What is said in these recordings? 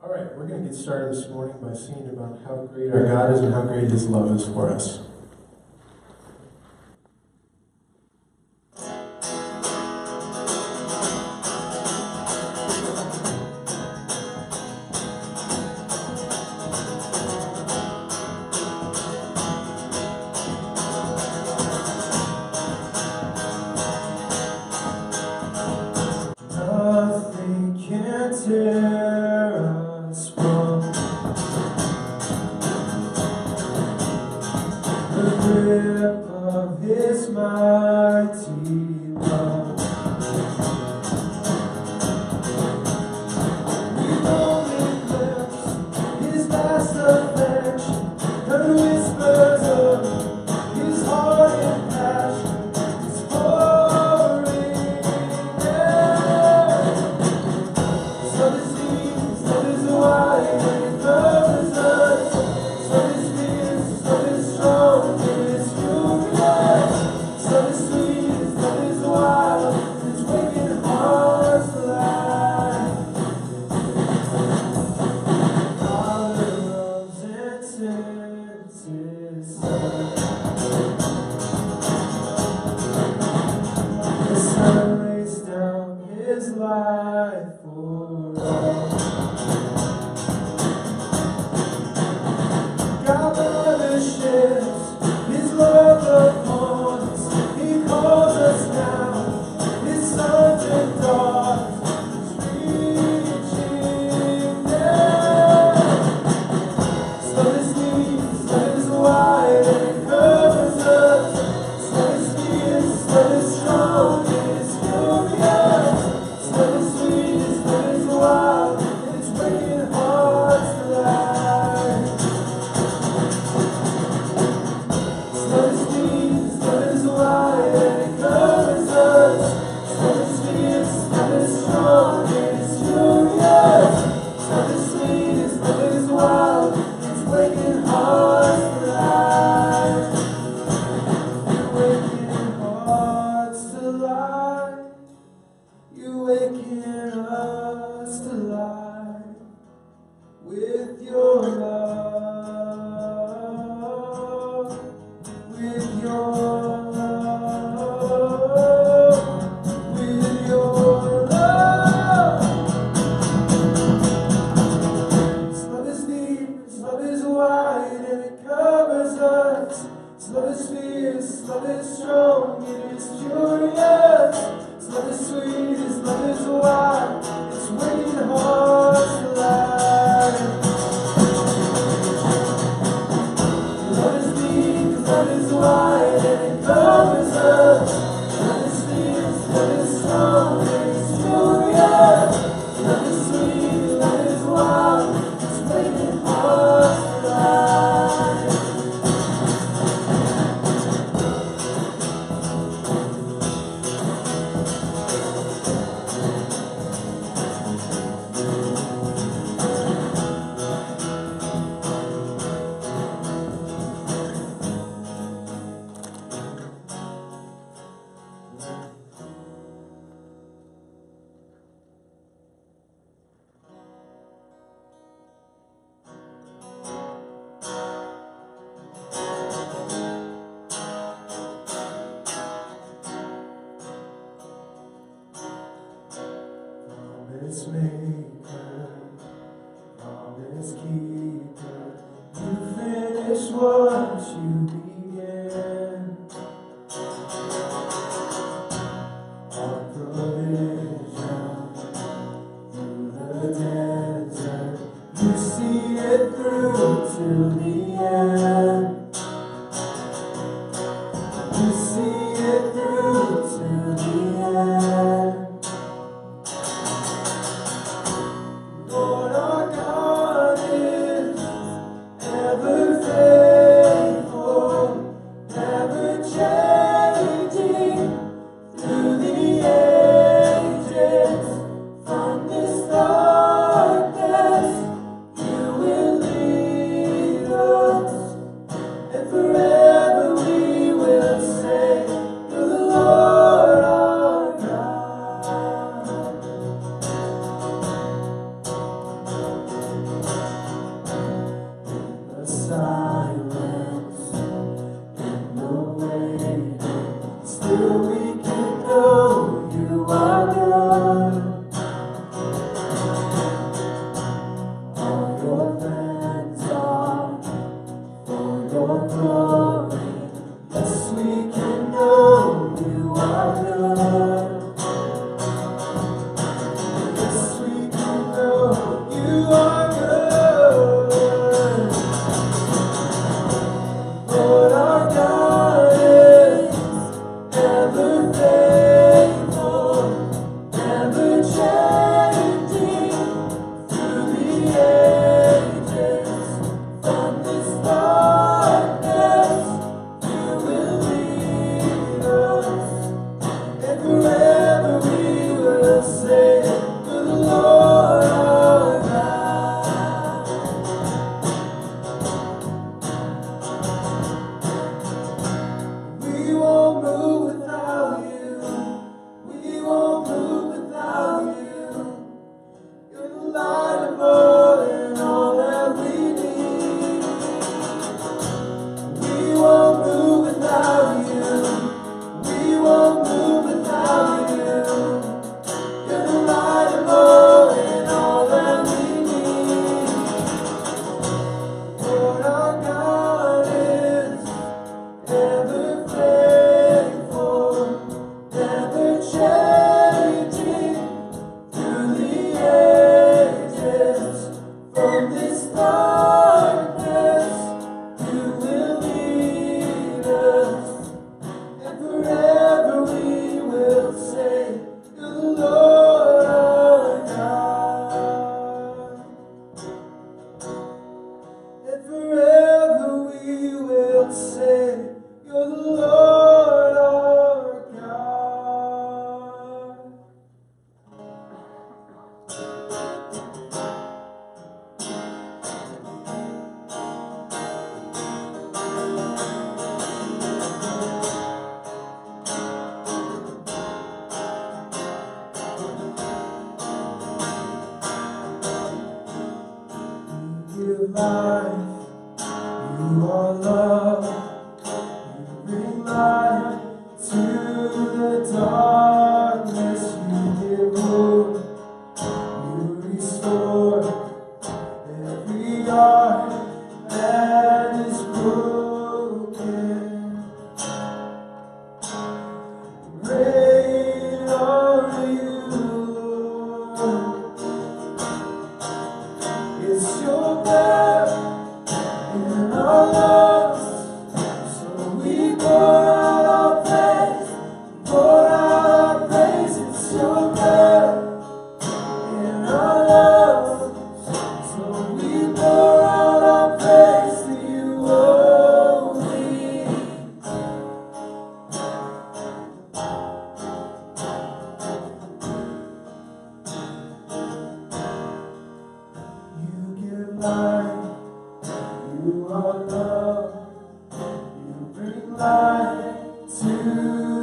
All right, we're going to get started this morning by singing about how great our God is and how great His love is for us. Nothing can tear us from the grip of His mighty love. We've only glimpsed His vast affection, heard whispers of His heart and passion, His pouring out. His love is deep, His love is wide, and it covers us. His love is fierce, His love is strong, and it's furious. His love is sweet, His love is wild, and it's waking hearts alive. Father loves and sends His Son. The Son lays down His life for all. God lavishes His love upon us. He calls us now His sons and daughters. He's reaching down. His love is deep, His love is wide, and it covers us. His love is fierce, His love is strong, and it's furious. His love is sweet, His love is wild, and it's waking hearts alive. His love is deep, His love is wide, and it covers us. His love is fierce, His love is strong, and it's furious. His love is sweet, His love is wild, and it's waking hearts alive. You're waking hearts to life. You're waking us to life with your love, with your love, with your love. His love is deep, His love is wide, and it covers us. His love is fierce, His love is strong, and it's furious. His love is sweet, His love is wild, it's waking hearts alive. His love is deep, His love is wide, and it covers us. His love is fierce, His love is strong, and it's furious. His love is sweet, His love is wild, it's waking hearts alive. Promise maker, promise keeper, you finish what you began. Our provision through the desert, you see it through to the end. You see it through to the end. Lord, our God is ever faithful, never changing through the ages. From this darkness, you will lead us give life. You are love. You bring light to the darkness. You give hope. You restore every heart that is broken. Great are you, Lord. It's your breath in our lungs, so we pour out our praise, pour out our praise. It's your breath in our lungs, so we pour out our praise to you only. You give life. You are love, you bring light to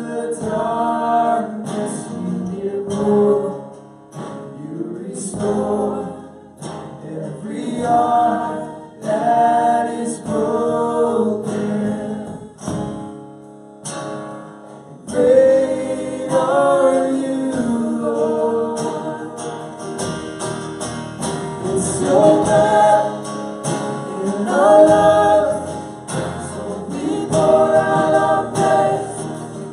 the darkness. You give hope, you restore every heart that is broken. Great are you, Lord. It's your breath in our lives, so we pour out our praise,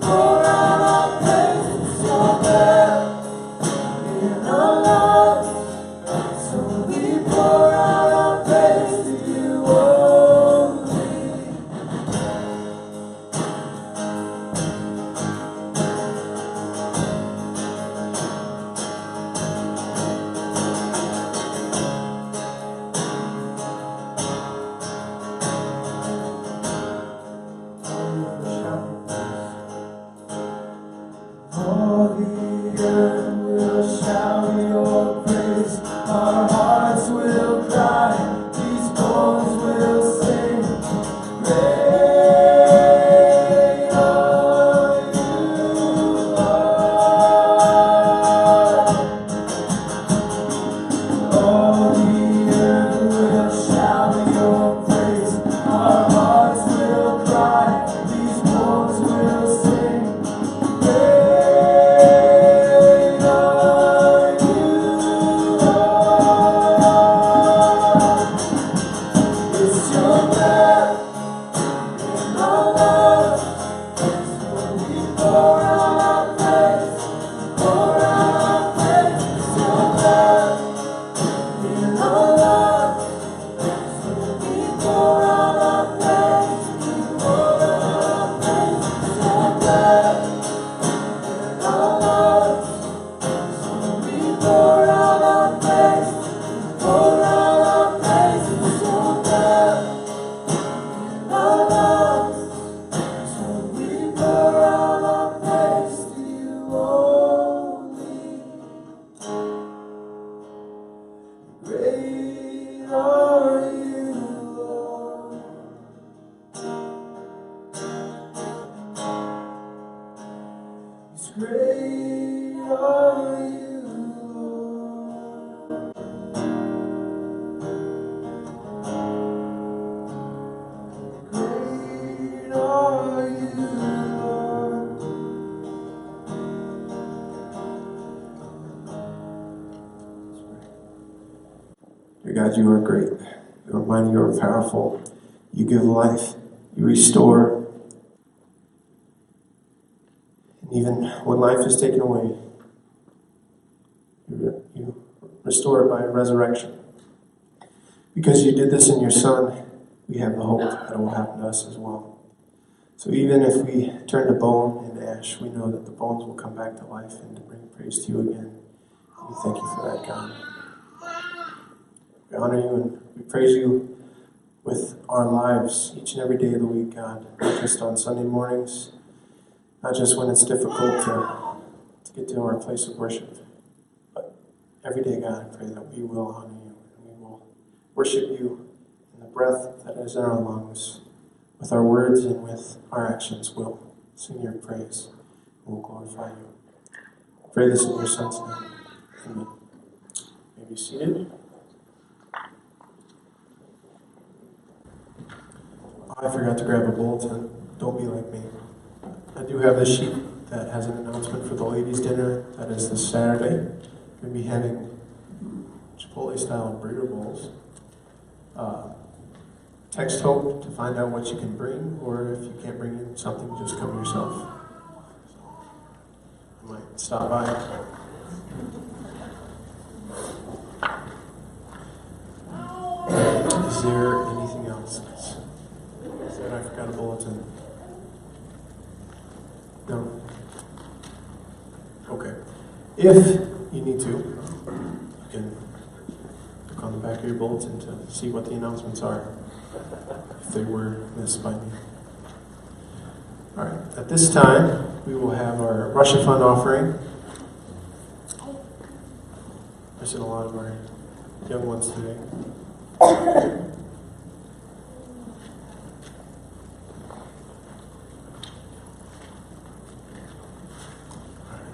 pour out our praise. It's your breath in our lives, so we pour out our praise to you only. All the earth will shout your praise. Our hearts will cry. These bones will sing. Great are you, Lord. All the earth will shout your praise. Our hearts will cry. These bones will sing. Great are you, Lord. Yes, great are you, Lord. Great are you, Lord. Dear God, you are great. You are mighty, you are powerful. You give life, you restore. And even when life is taken away, you restore it by resurrection. Because you did this in your Son, we have the hope that it will happen to us as well. So even if we turn to bone and ash, we know that the bones will come back to life and to bring praise to you again. And we thank you for that, God. We honor you and we praise you with our lives each and every day of the week, God. Not just on Sunday mornings, not just when it's difficult to get to our place of worship, but every day, God, I pray that we will honor you and we will worship you in the breath that is in our lungs. With our words and with our actions, we'll sing your praise and we'll glorify you. I pray this in your Son's name. Amen. You may be seated. I forgot to grab a bulletin. Don't be like me. I do have this sheet that has an announcement for the ladies' dinner. That is this Saturday. We're going to be having Chipotle-style burrito bowls. Text Hope to find out what you can bring, or if you can't bring in something, just come yourself. I might stop by. Is there anything else? Said I forgot a bulletin. No? Okay. If you need to, you can look on the back of your bulletin to see what the announcements are, if they were missed by me. All right. At this time, we will have our Russia Fund offering. Missing a lot of our young ones today.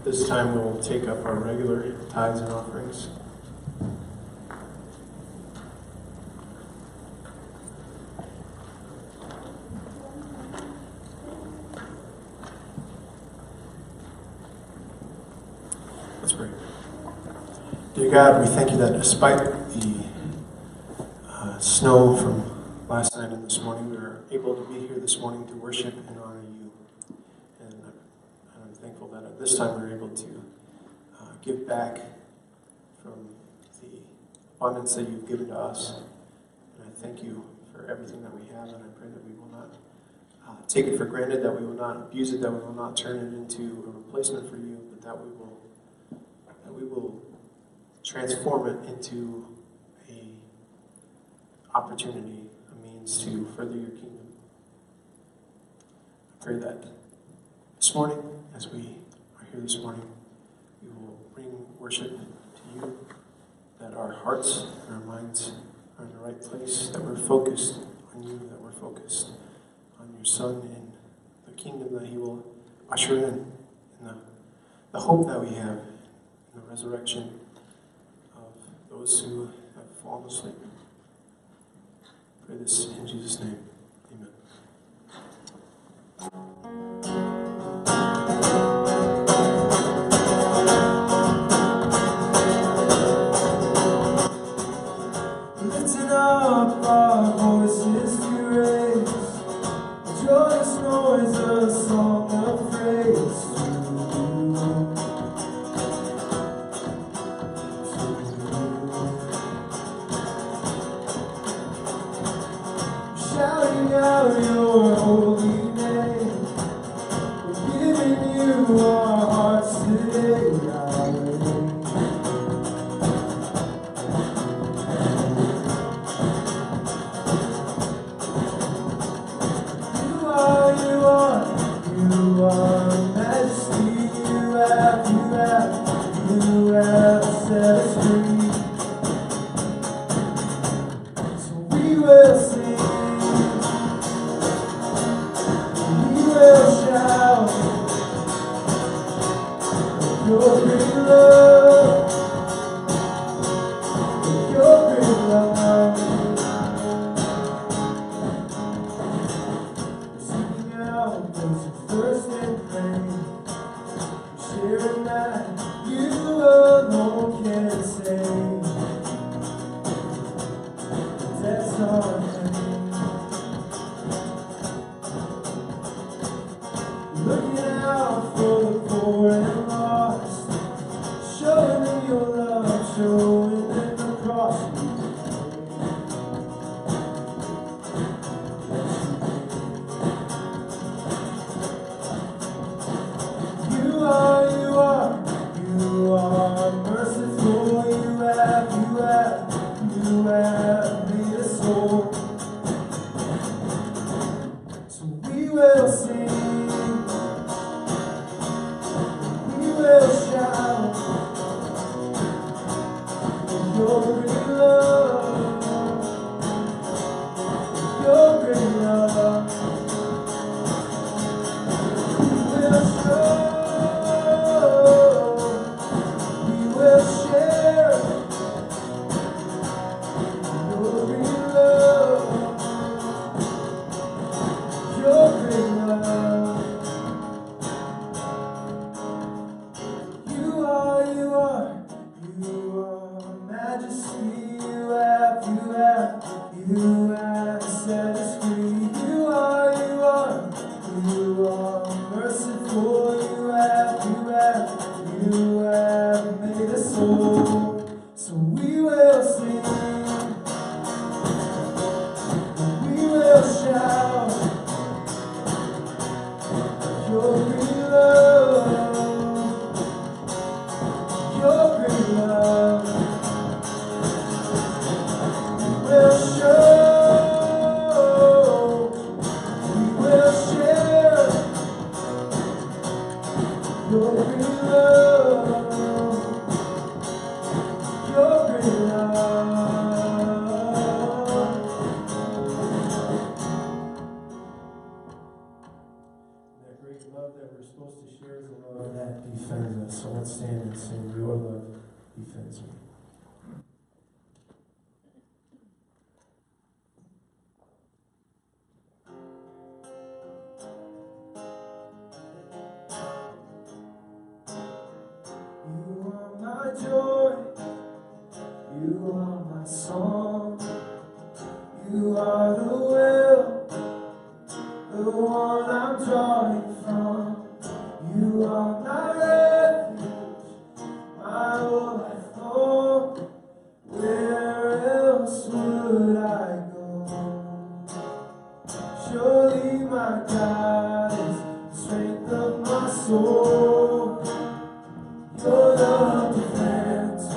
This time we'll take up our regular tithes and offerings. Let's pray. Dear God, we thank you that despite the snow from last night and this morning, we are able to be here this morning to worship and honor you. And I'm thankful that at this time we're able to give back from the abundance that you've given to us. And I thank you for everything that we have, and I pray that we will not take it for granted, that we will not abuse it, that we will not turn it into a replacement for you, but that we will transform it into a opportunity, a means to further your kingdom. I pray that this morning, as we are here this morning, we will bring worship to you, that our hearts and our minds are in the right place, that we're focused on you, that we're focused on your Son and the kingdom that he will usher in, and the hope that we have in the resurrection of those who have fallen asleep. I pray this in Jesus' name. Amen. Lifting up our voices to raise a joyous noise, a song of praise to you. Shouting out your holy name, we're giving you our hearts today. You are majesty, you have set us free. So we will sing, we will shout of your great love, of your great love. Seeking out those who thirst and pray, sharing that you alone can save. That's our name. Looking out for the poor and lost, showing them your love, showing them the cross. You are merciful, you have made us whole. So we will sing, we will shout of your great love, your great love. We will show, we will share your great love. You have set us free. You are merciful. You have made us whole. So we will sing, we will shout your great love, your great love. We will show, we will share your great love, your great love. That great love that we're supposed to share is a love that defends us. So let's stand and sing, your love defends me. You are my joy, you are my song, you are the well, the one I'm drawing from. You are my refuge, my whole life long. Where else would I go? Surely my God is the strength of my soul. Your love defends me,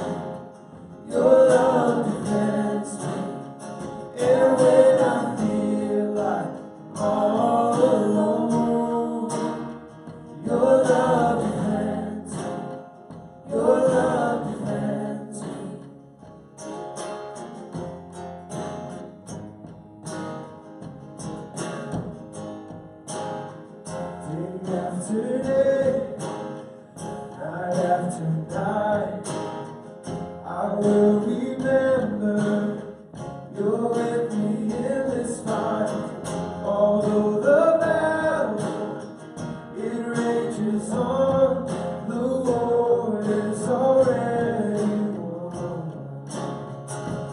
your love defends me. And when I feel like I'm all alone, your love defends me, your love defends me. Day after day, night after night, I will remember you're with me in this fight. Although the battle, it rages on, the war is already won.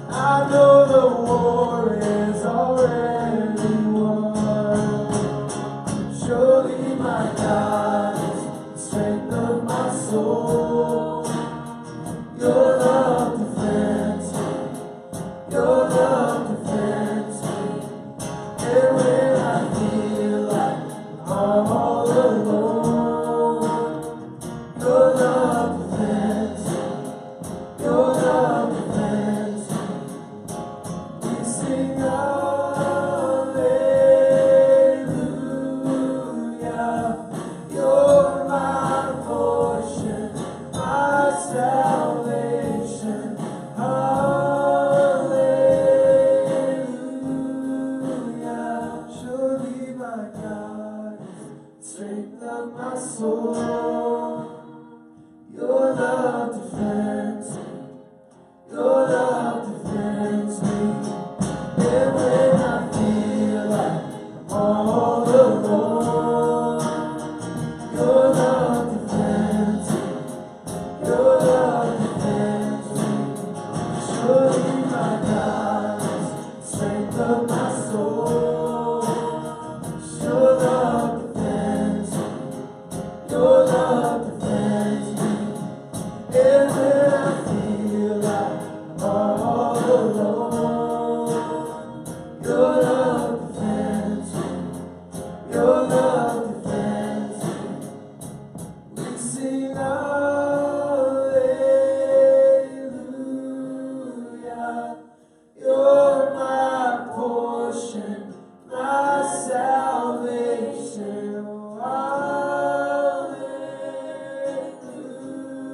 I know the war is already won. Surely my God is the strength of my soul. Your love defends me, your love defends me. And when I feel like I'm all alone, your love defends me, your love defends me. We sing hallelujah, you're my portion, my salvation. Hallelujah, surely my God is the strength of my soul. Your love defends me, your love defends me. And when I feel like I'm all alone, your love defends me, your love defends me. Surely my God is the strength of my soul. Your love defends me, your love defends me. And when I feel like I'm all alone, your love defends me, your love defends me. We sing hallelujah, you're my portion, my salvation.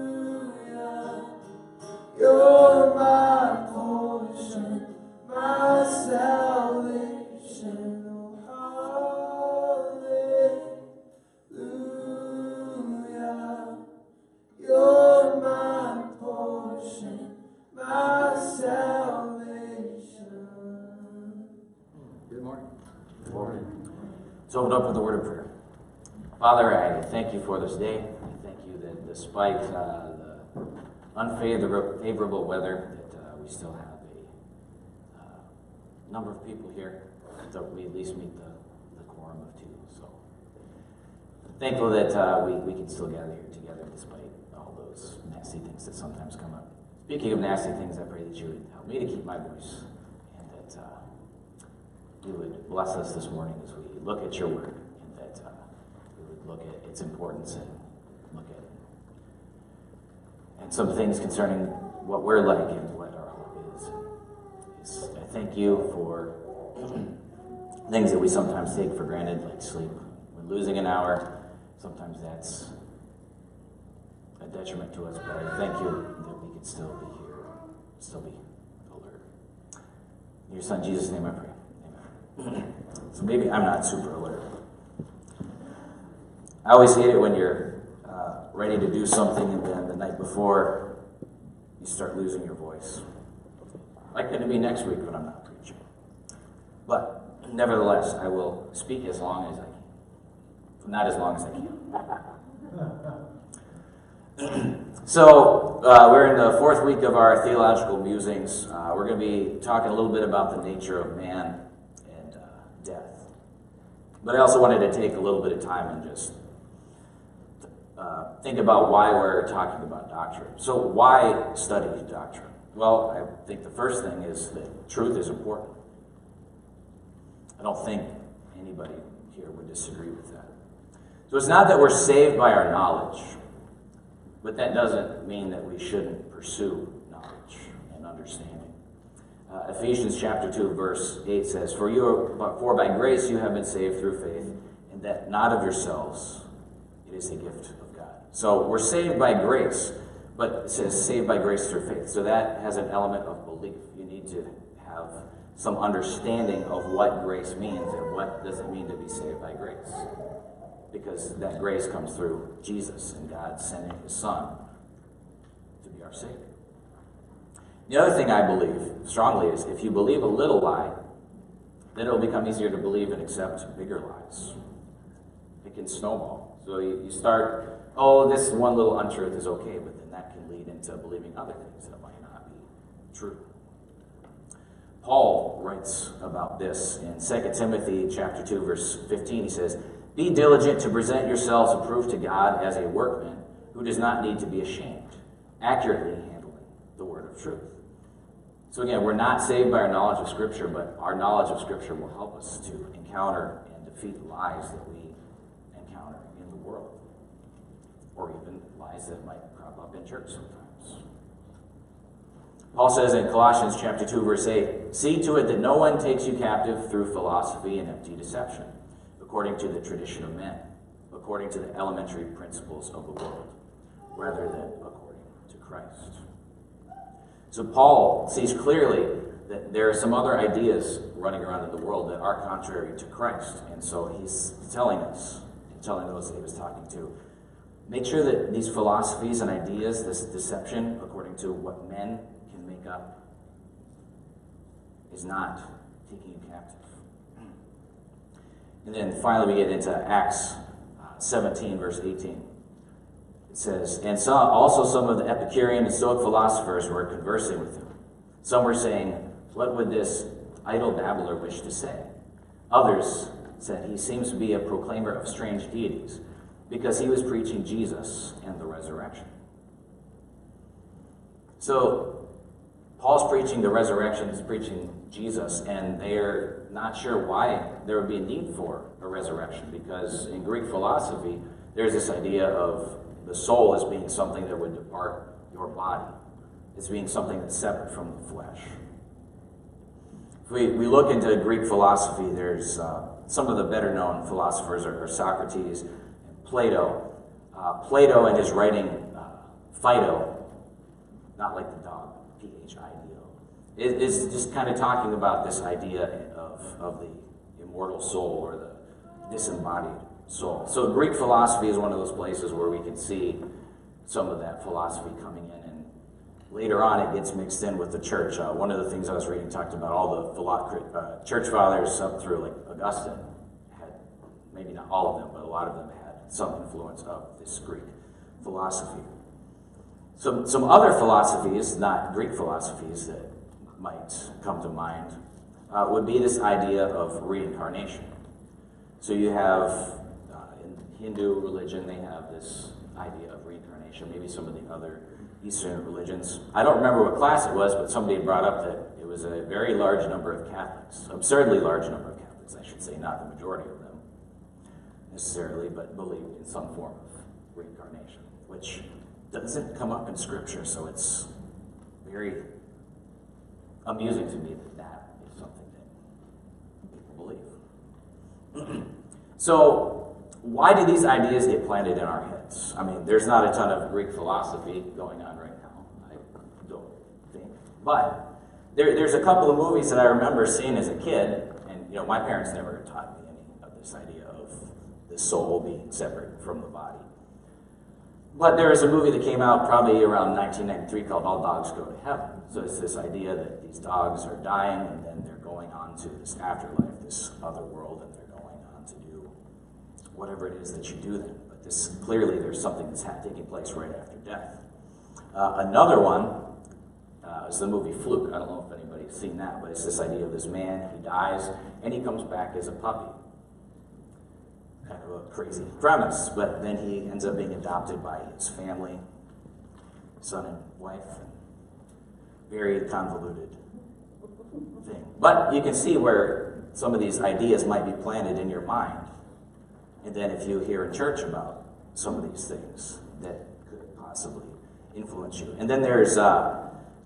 Hallelujah, you're my portion, my salvation. Hallelujah, you're my portion, my salvation. Good morning. Good morning. Let's open up with a word of prayer. Father, I thank you for this day. I thank you that despite the unfavorable weather, that we we still have a number of people here, that we at least meet the quorum of 2. So thankful that we can still gather here together despite all those nasty things that sometimes come up. Speaking of nasty things, I pray that you would help me to keep my voice, and that you would bless us this morning as we look at your word, and that we would look at its importance and look at and some things concerning what we're like and what our hope is. I thank you for things that we sometimes take for granted, like sleep. When losing an hour, sometimes that's a detriment to us, but I thank you that we could still be here, still be alert. In your son Jesus' name I pray. Amen. So maybe I'm not super alert. I always hate it when you're ready to do something and then the night before you start losing your voice. Like going to be next week when I'm not preaching. But nevertheless, I will speak as long as I can. Not as long as I can. So, we're in the 4th week of our Theological Musings. We're going to be talking a little bit about the nature of man and death. But I also wanted to take a little bit of time and just think about why we're talking about doctrine. So, why study doctrine? Well, I think the first thing is that truth is important. I don't think anybody here would disagree with that. So it's not that we're saved by our knowledge, but that doesn't mean that we shouldn't pursue knowledge and understanding. Ephesians chapter 2, verse 8 says, For by grace you have been saved through faith, and that not of yourselves, it is a gift of God. So we're saved by grace, but it says saved by grace through faith. So that has an element of belief. You need to have some understanding of what grace means and what does it mean to be saved by grace. Because that grace comes through Jesus and God sending his Son to be our Savior. The other thing I believe strongly is if you believe a little lie, then it'll become easier to believe and accept bigger lies. It can snowball. So you start, this one little untruth is okay, but then that can lead into believing other things that might not be true. Paul writes about this in 2 Timothy chapter 2, verse 15. He says, Be diligent to present yourselves approved to God as a workman who does not need to be ashamed, accurately handling the word of truth. So again, we're not saved by our knowledge of Scripture, but our knowledge of Scripture will help us to encounter and defeat lies that we encounter in the world, or even lies that might crop up in church sometimes. Paul says in Colossians chapter 2, verse 8, See to it that no one takes you captive through philosophy and empty deception, according to the tradition of men, according to the elementary principles of the world, rather than according to Christ. So Paul sees clearly that there are some other ideas running around in the world that are contrary to Christ. And so he's telling us, and telling those that he was talking to, make sure that these philosophies and ideas, this deception, according to what men can make up, is not taking you captive. And then finally we get into Acts 17, verse 18. It says, And also some of the Epicurean and Stoic philosophers were conversing with him. Some were saying, What would this idle babbler wish to say? Others said, He seems to be a proclaimer of strange deities, because he was preaching Jesus and the resurrection. So Paul's preaching the resurrection, he's preaching Jesus, and they're not sure why there would be a need for a resurrection, because in Greek philosophy, there's this idea of the soul as being something that would depart your body. It's being something that's separate from the flesh. If we look into Greek philosophy, there's some of the better known philosophers are Socrates and Plato. Plato in his writing, Phaedo, not like the dog, P-H-I-D-O, is just kind of talking about this idea of the immortal soul or the disembodied soul. So Greek philosophy is one of those places where we can see some of that philosophy coming in, and later on it gets mixed in with the church. One of the things I was reading talked about all the church fathers up through like Augustine had, maybe not all of them, but a lot of them had some influence of this Greek philosophy. Some other philosophies, not Greek philosophies, that might come to mind would be this idea of reincarnation. So you have, in Hindu religion, they have this idea of reincarnation, maybe some of the other Eastern religions. I don't remember what class it was, but somebody brought up that it was a very large number of Catholics, absurdly large number of Catholics, I should say, not the majority of them necessarily, but believed in some form of reincarnation, which doesn't come up in Scripture, so it's very amusing to me that that is something that people believe. So, why do these ideas get planted in our heads? I mean, there's not a ton of Greek philosophy going on right now, I don't think. But there's a couple of movies that I remember seeing as a kid, and my parents never taught me any of this idea of the soul being separate from the body. But there was a movie that came out probably around 1993 called All Dogs Go to Heaven. So it's this idea that these dogs are dying and then they're going on to this afterlife, this other world, and they're going on to do whatever it is that you do then. But clearly there's something that's taking place right after death. Another one is the movie Fluke. I don't know if anybody's seen that, but it's this idea of this man, he dies, and he comes back as a puppy. Kind of a crazy premise, but then he ends up being adopted by his family, son and wife, and very convoluted thing. But you can see where some of these ideas might be planted in your mind. And then if you hear in church about some of these things that could possibly influence you. And then there's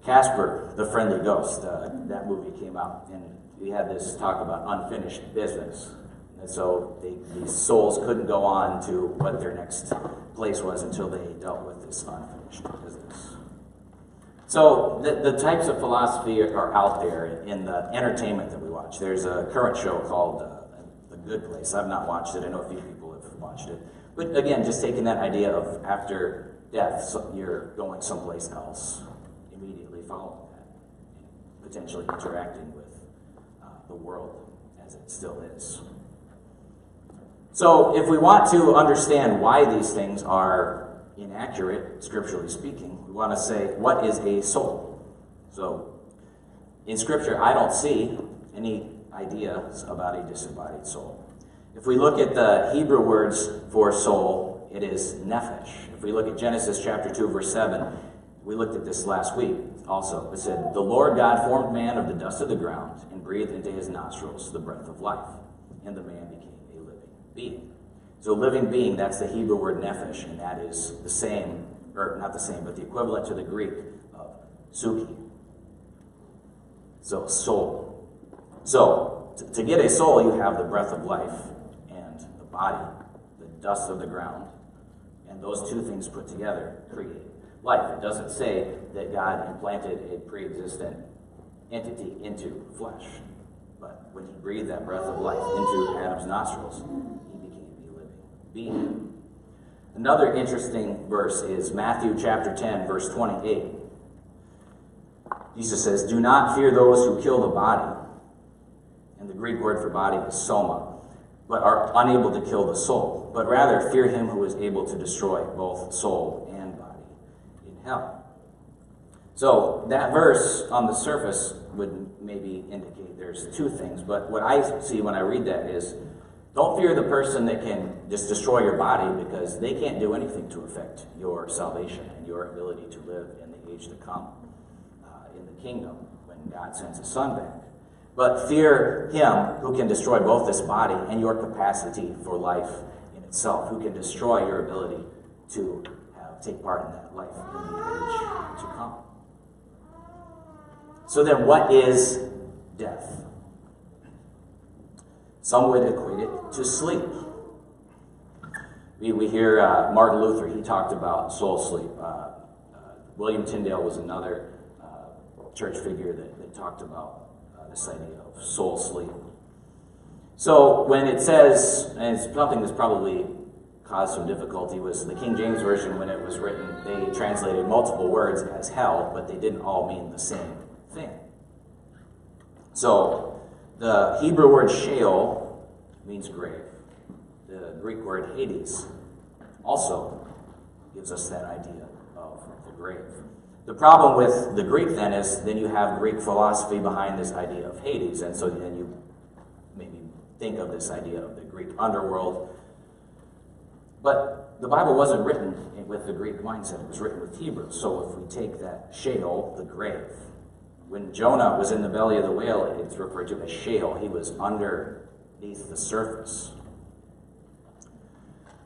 Casper, the Friendly Ghost. That movie came out, and we had this talk about unfinished business. And so these souls couldn't go on to what their next place was until they dealt with this unfinished business. So the types of philosophy are out there in the entertainment that we watch. There's a current show called The Good Place. I've not watched it. I know a few people have watched it. But again, just taking that idea of after death, so you're going someplace else immediately following that, potentially interacting with the world as it still is. So if we want to understand why these things are inaccurate, scripturally speaking, we want to say, what is a soul? So in Scripture, I don't see any ideas about a disembodied soul. If we look at the Hebrew words for soul, it is nephesh. If we look at Genesis chapter 2, verse 7, we looked at this last week also. It said, "The Lord God formed man of the dust of the ground and breathed into his nostrils the breath of life, and the man became a living being." So living being, that's the Hebrew word nephesh, and that is the same, or not the same, but the equivalent to the Greek of suki. So soul. So to get a soul, you have the breath of life and the body, the dust of the ground, and those two things put together create life. It doesn't say that God implanted a pre-existent entity into flesh, but when he breathed that breath of life into Adam's nostrils, he became a living being. Another interesting verse is Matthew chapter 10, verse 28. Jesus says, "Do not fear those who kill the body," and the Greek word for body is soma, "but are unable to kill the soul, but rather fear him who is able to destroy both soul and body in hell." So that verse on the surface would maybe indicate there's two things, but what I see when I read that is, don't fear the person that can just destroy your body, because they can't do anything to affect your salvation and your ability to live in the age to come in the kingdom when God sends his son back. But fear him who can destroy both this body and your capacity for life in itself, who can destroy your ability to take part in that life in the age to come. So then what is death? Some would equate it to sleep. We hear Martin Luther, he talked about soul sleep. William Tyndale was another church figure that talked about this idea of soul sleep. So when it says, and it's something that's probably caused some difficulty, was the King James Version, when it was written, they translated multiple words as hell, but they didn't all mean the same thing. So the Hebrew word Sheol means grave. The Greek word Hades also gives us that idea of the grave. The problem with the Greek then is then you have Greek philosophy behind this idea of Hades, and so then you maybe think of this idea of the Greek underworld. But the Bible wasn't written with the Greek mindset, it was written with Hebrew. So if we take that Sheol, the grave, when Jonah was in the belly of the whale, it's referred to as Sheol. He was underneath the surface.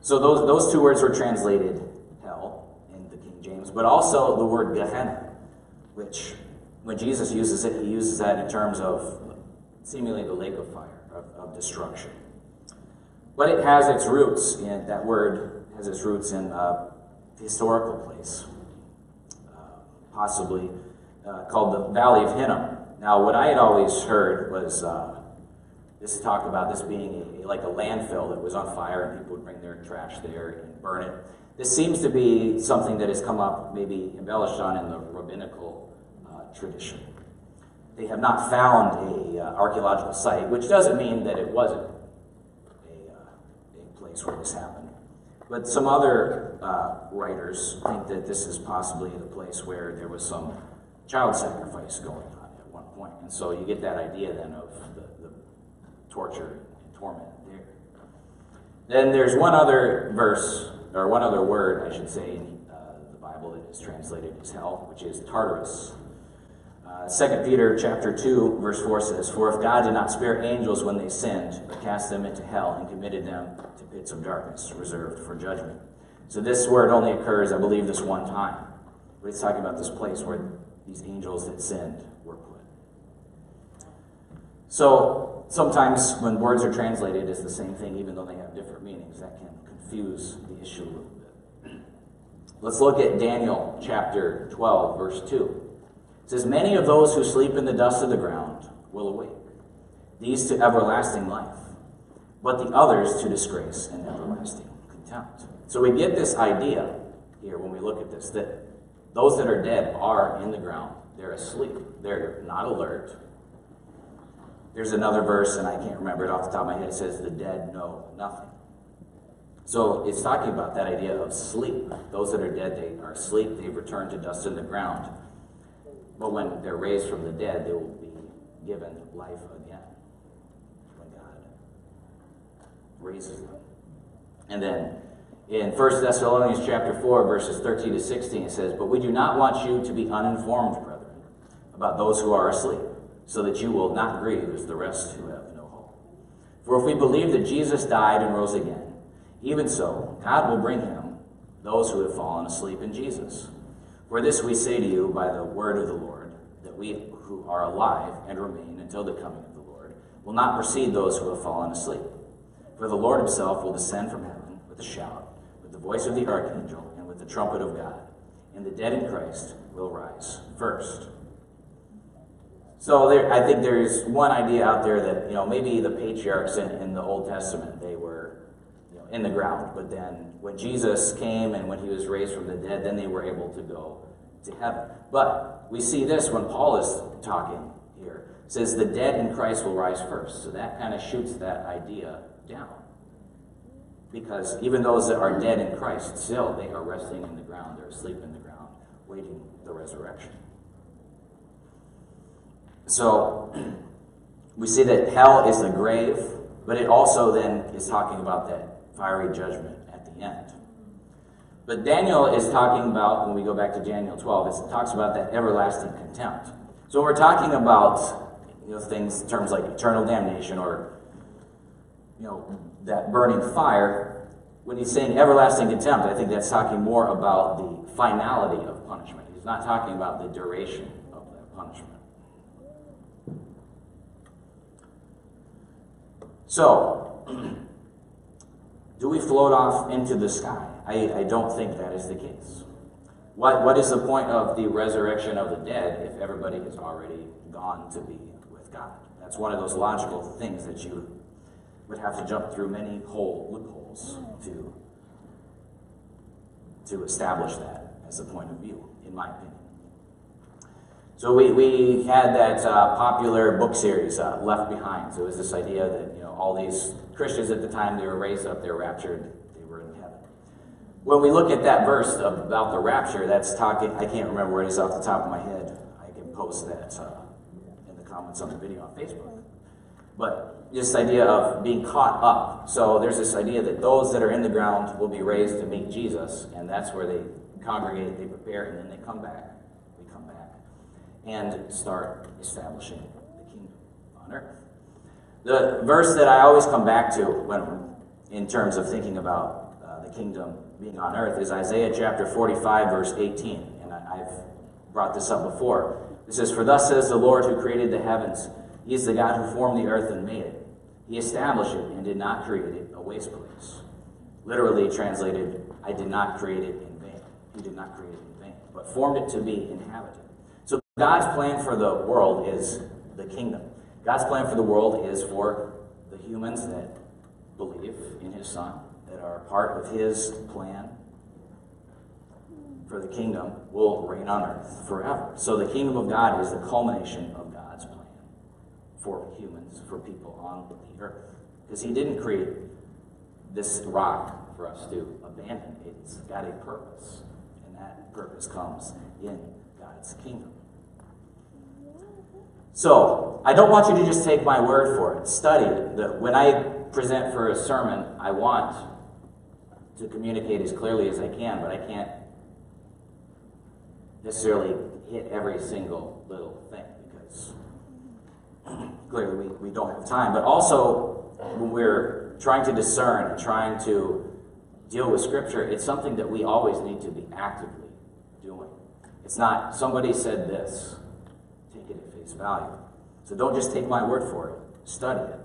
So those two words were translated hell in the King James, but also the word Gehenna, which when Jesus uses it, he uses that in terms of seemingly the lake of fire, of destruction. But it has its roots in, that word has its roots in a historical place, possibly called the Valley of Hinnom. Now, what I had always heard was this talk about this being like a landfill that was on fire and people would bring their trash there and burn it. This seems to be something that has come up, maybe embellished on in the rabbinical tradition. They have not found a archaeological site, which doesn't mean that it wasn't a place where this happened. But some other writers think that this is possibly the place where there was some child sacrifice going on at one point. And so you get that idea then of the torture and torment there. Then there's one other verse, or one other word, I should say, in the Bible that is translated as hell, which is Tartarus. 2 Peter chapter 2, verse 4 says, "For if God did not spare angels when they sinned, but cast them into hell and committed them to pits of darkness, reserved for judgment." So this word only occurs, I believe, this one time. But it's talking about this place where these angels that sinned were put. So sometimes when words are translated as the same thing, even though they have different meanings, that can confuse the issue a little bit. Let's look at Daniel chapter 12, verse 2. It says, "Many of those who sleep in the dust of the ground will awake, these to everlasting life, but the others to disgrace and everlasting contempt." So we get this idea here when we look at this, that those that are dead are in the ground. They're asleep. They're not alert. There's another verse, and I can't remember it off the top of my head, it says, "The dead know nothing." So it's talking about that idea of sleep. Those that are dead, they are asleep. They've returned to dust in the ground. But when they're raised from the dead, they will be given life again when God raises them. And then in 1 Thessalonians chapter 4, verses 13 to 16, it says, "But we do not want you to be uninformed, brethren, about those who are asleep, so that you will not grieve as the rest who have no hope. For if we believe that Jesus died and rose again, even so, God will bring him those who have fallen asleep in Jesus. For this we say to you by the word of the Lord, that we who are alive and remain until the coming of the Lord will not precede those who have fallen asleep. For the Lord himself will descend from heaven with a shout, with the voice of the archangel, and with the trumpet of God, and the dead in Christ will rise first." So I think there's one idea out there that, maybe the patriarchs in the Old Testament, they were in the ground, but then when Jesus came and when he was raised from the dead, then they were able to go to heaven. But we see this when Paul is talking here. It says the dead in Christ will rise first. So that kind of shoots that idea down. Because even those that are dead in Christ, still, they are resting in the ground. They're asleep in the ground, waiting the resurrection. So we see that hell is the grave, but it also then is talking about that fiery judgment at the end. But Daniel is talking about, when we go back to Daniel 12, it talks about that everlasting contempt. So when we're talking about things, terms like eternal damnation or that burning fire, when he's saying everlasting contempt, I think that's talking more about the finality of punishment. He's not talking about the duration of that punishment. So, do we float off into the sky? I don't think that is the case. What is the point of the resurrection of the dead if everybody has already gone to be with God? That's one of those logical things that you would have to jump through many loopholes to establish that as a point of view, in my opinion. So we had that popular book series, Left Behind. So it was this idea that all these Christians at the time, they were raised up, they were raptured, they were in heaven. when we look at that verse about the rapture, that's talking, I can't remember where it is off the top of my head. I can post that in the comments on the video on Facebook. But this idea of being caught up. So there's this idea that those that are in the ground will be raised to meet Jesus, and that's where they congregate, they prepare, and then they come back. We come back and start establishing the kingdom on earth. The verse that I always come back to when, in terms of thinking about the kingdom being on earth is Isaiah chapter 45, verse 18. And I've brought this up before. It says, "For thus says the Lord who created the heavens. He is the God who formed the earth and made it. He established it and did not create it a waste place." Literally translated, I did not create it in vain. He did not create it in vain, but formed it to be inhabited. So God's plan for the world is the kingdom. God's plan for the world is for the humans that believe in his Son, that are part of his plan for the kingdom, will reign on earth forever. So the kingdom of God is the culmination of God's plan for humans, for people on the earth. Because he didn't create this rock for us to abandon. It's got a purpose, and that purpose comes in God's kingdom. So, I don't want you to just take my word for it. Study it. When I present for a sermon, I want to communicate as clearly as I can, but I can't necessarily hit every single little thing because clearly we don't have time. But also, when we're trying to discern and trying to deal with Scripture, it's something that we always need to be actively doing. It's not, somebody said this, take it at face value. So don't just take my word for it. Study it.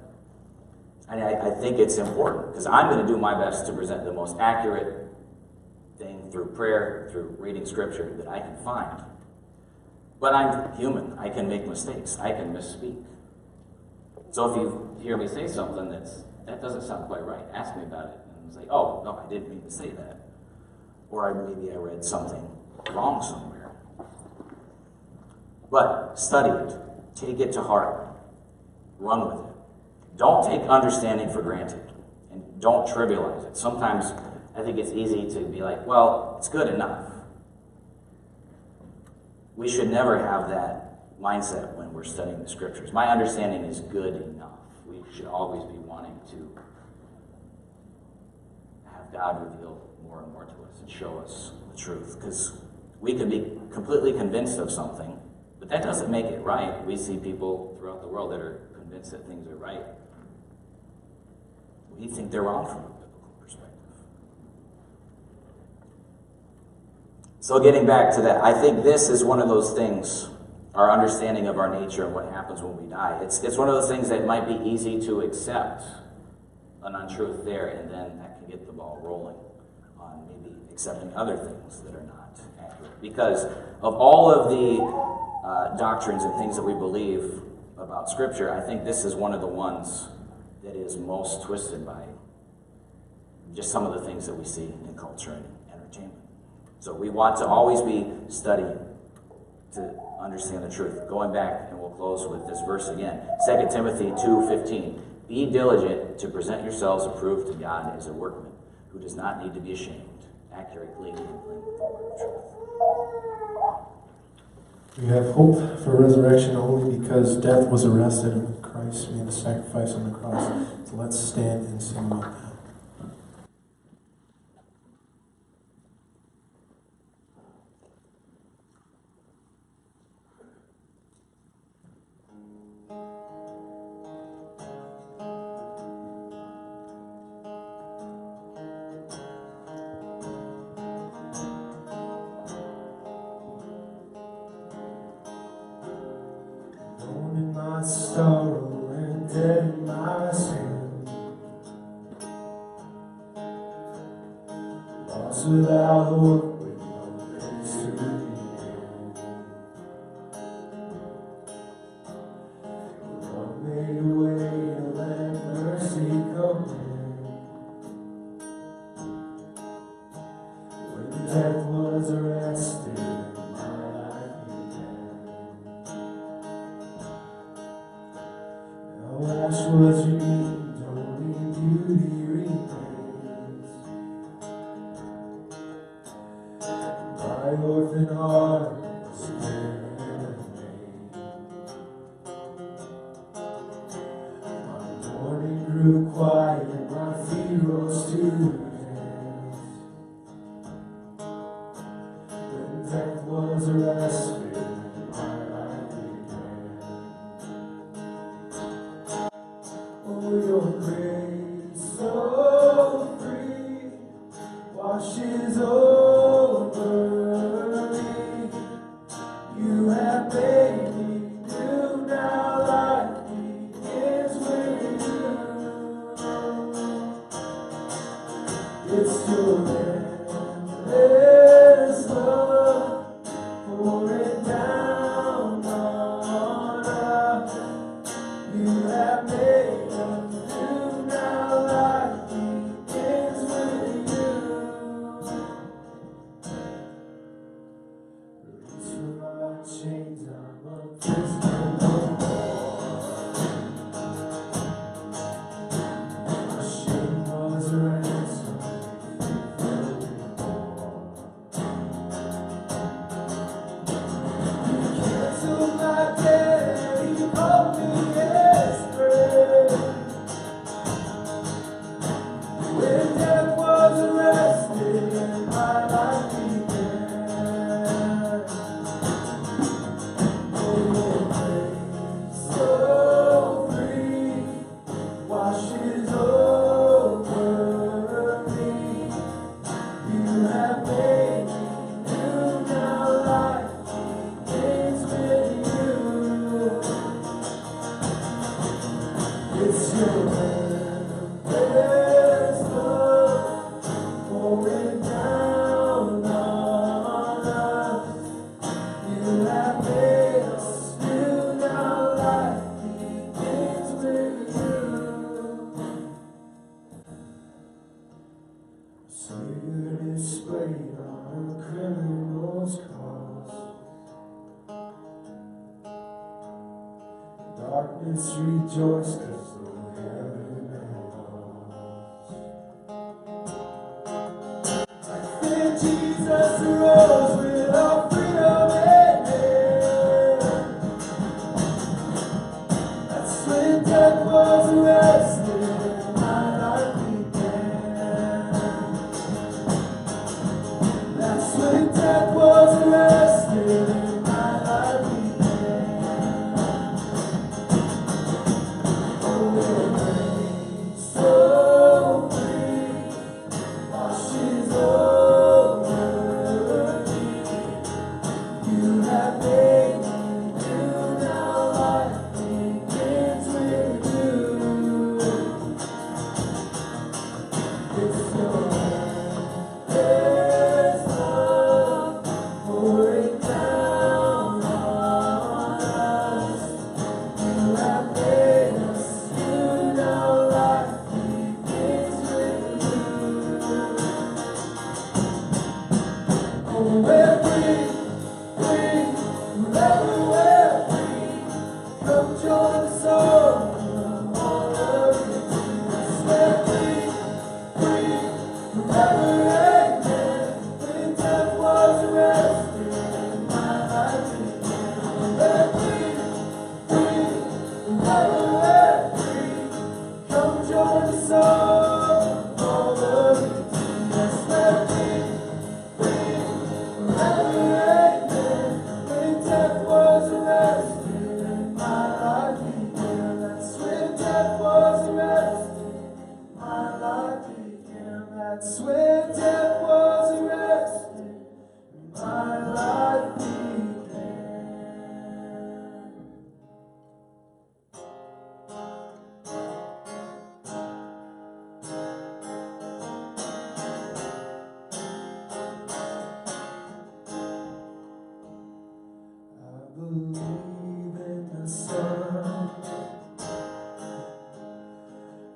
And I think it's important because I'm going to do my best to present the most accurate thing through prayer, through reading Scripture that I can find. But I'm human. I can make mistakes. I can misspeak. So if you hear me say something that doesn't sound quite right, ask me about it. And say, oh, no, I didn't mean to say that. Or maybe I read something wrong somewhere. But study it. Take it to heart. Run with it. Don't take understanding for granted. And don't trivialize it. Sometimes I think it's easy to be like, well, it's good enough. We should never have that mindset when we're studying the Scriptures. My understanding is good enough. We should always be wanting to have God reveal more and more to us and show us the truth. Because we can be completely convinced of something, but that doesn't make it right. We see people throughout the world that are convinced that things are right. We think they're wrong from a biblical perspective. So getting back to that, I think this is one of those things, our understanding of our nature and what happens when we die. It's one of those things that might be easy to accept an untruth there, and then that can get the ball rolling on maybe accepting other things that are not accurate. Because of all of the doctrines and things that we believe about Scripture, I think this is one of the ones that is most twisted by just some of the things that we see in culture and entertainment. So we want to always be studying to understand the truth. Going back, and we'll close with this verse again. 2 Timothy 2:15. Be diligent to present yourselves approved to God as a workman who does not need to be ashamed, accurately handling the word of truth. We have hope for resurrection only because death was arrested with Christ made the sacrifice on the cross. So let's stand and sing about that. My sorrow and dead in my sin, lost without hope with no place to begin. God made a way to let mercy come in. When death was arrested, ash was redeemed, only beauty remains. grew quiet, my feet rose to dance. When death was arrested, my life began. Oh, your grace so free washes over me. You have made me new, now life begins with you. It's your endless love pouring down on us. You have made us new, now life begins with you. Release from my chains, I'm a prisoner no more. My shame was a ransom. Cancel my debt, you called me as friend. When death was arrested and my life began. Oh, your grace so free washes over me. You have made me new, now life begins with you. It's your endless love pouring down on us. You have made us new, now life begins with you. Spirit is sprayed on a criminal's cross. Darkness rejoiced as though heaven had lost. Then Jesus arose with our freedom in hand. That's when death was arrested and my life began. That's when death was arrested and my life began. Oh, your grace so free washes over me. You have made me new, now life begins with you. It's your endless love pouring down on us. You have made us new, now life begins with you. Oh, we're free, free, forever we're free. Come join the song of all of your tears. We're free, free, forever amen. When death was arrested and my life began. We're free, free, forever we're free. Come join the song of all of your tears. We're free, free, forever amen. When death was arrested and my life began. That's when death was arrested, my life began. That's when death was arrested, my life began. I believe in the Son.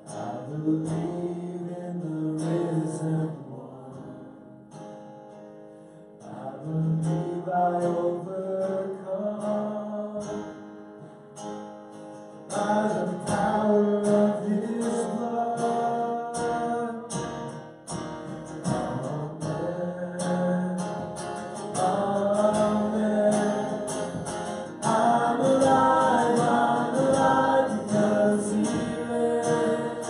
I believe in the risen one. I believe I overcome by the power of His blood. Amen. Amen. I'm alive because He lives.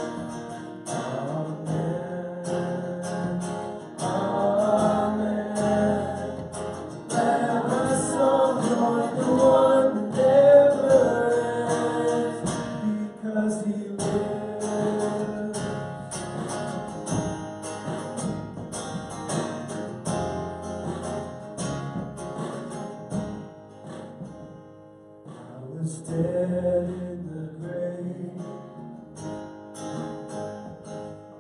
dead in the grave.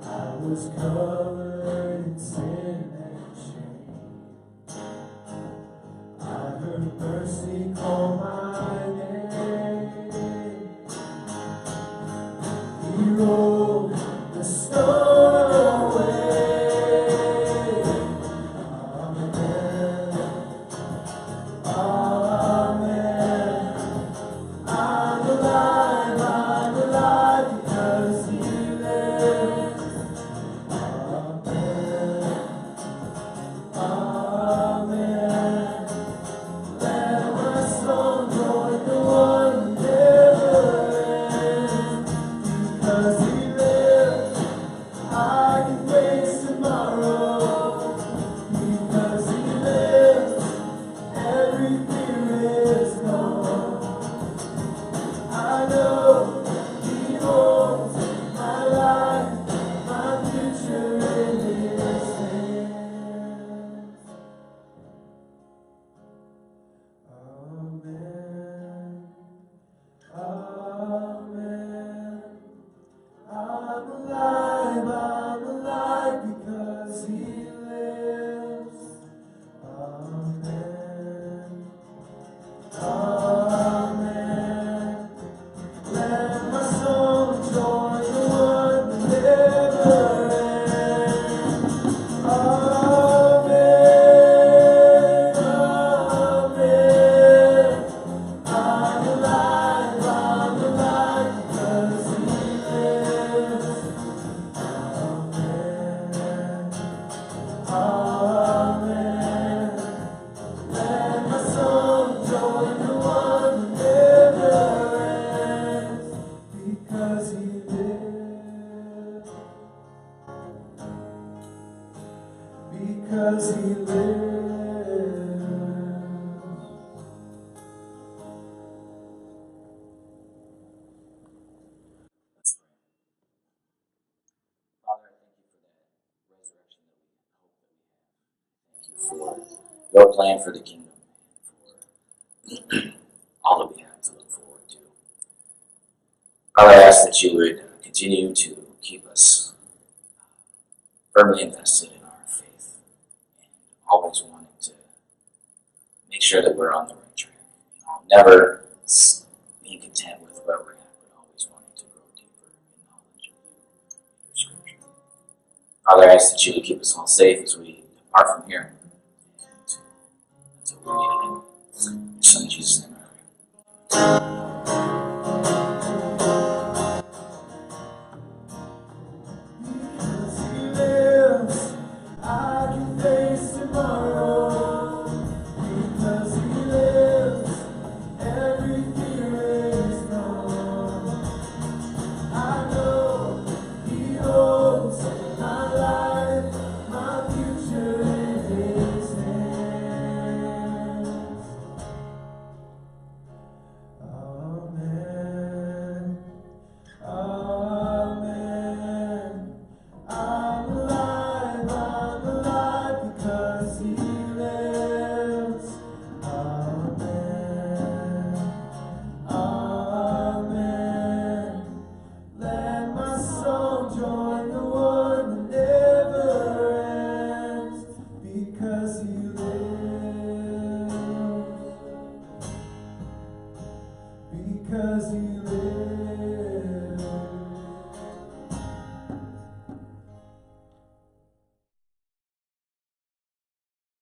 I was covered in sin and shame. I heard mercy call my name. He rolled the stone away. Amen. Amen. I'm alive because He lives. Amen. Amen. Let my soul join the one who never ends. Because He lives, I can face tomorrow. Because He lives, every fear is gone. I know He holds my life, my future in His hands. Amen. Amen. I'm alive because He lives. Amen. Amen. Let my soul join the one who never ends. Amen. Amen. I'm alive because He lives. Amen. Amen. Let my soul join the one who never ends. Because He lives. Because He lives. Let's pray. Father, I thank you for that resurrection that we hope that we have. Thank you for your plan for the kingdom, for all that we have to look forward to. Father, I ask that you would continue to keep us firmly invested in our faith and always wanting to make sure that we're on the right track. Never being content with where we're at, but always wanting to grow deeper in knowledge of you and your scripture. Father, I ask that you would keep us all safe as we depart from here and until we meet again. In your Son, Jesus' name, I pray. Because He lives, I can face tomorrow. Because He lives, every fear is gone. I know He holds my life, my future in His hands. Amen. Amen. I'm alive because He lives. Amen. Amen. Let my soul join the one who never ends. Because He lives. Because He lives.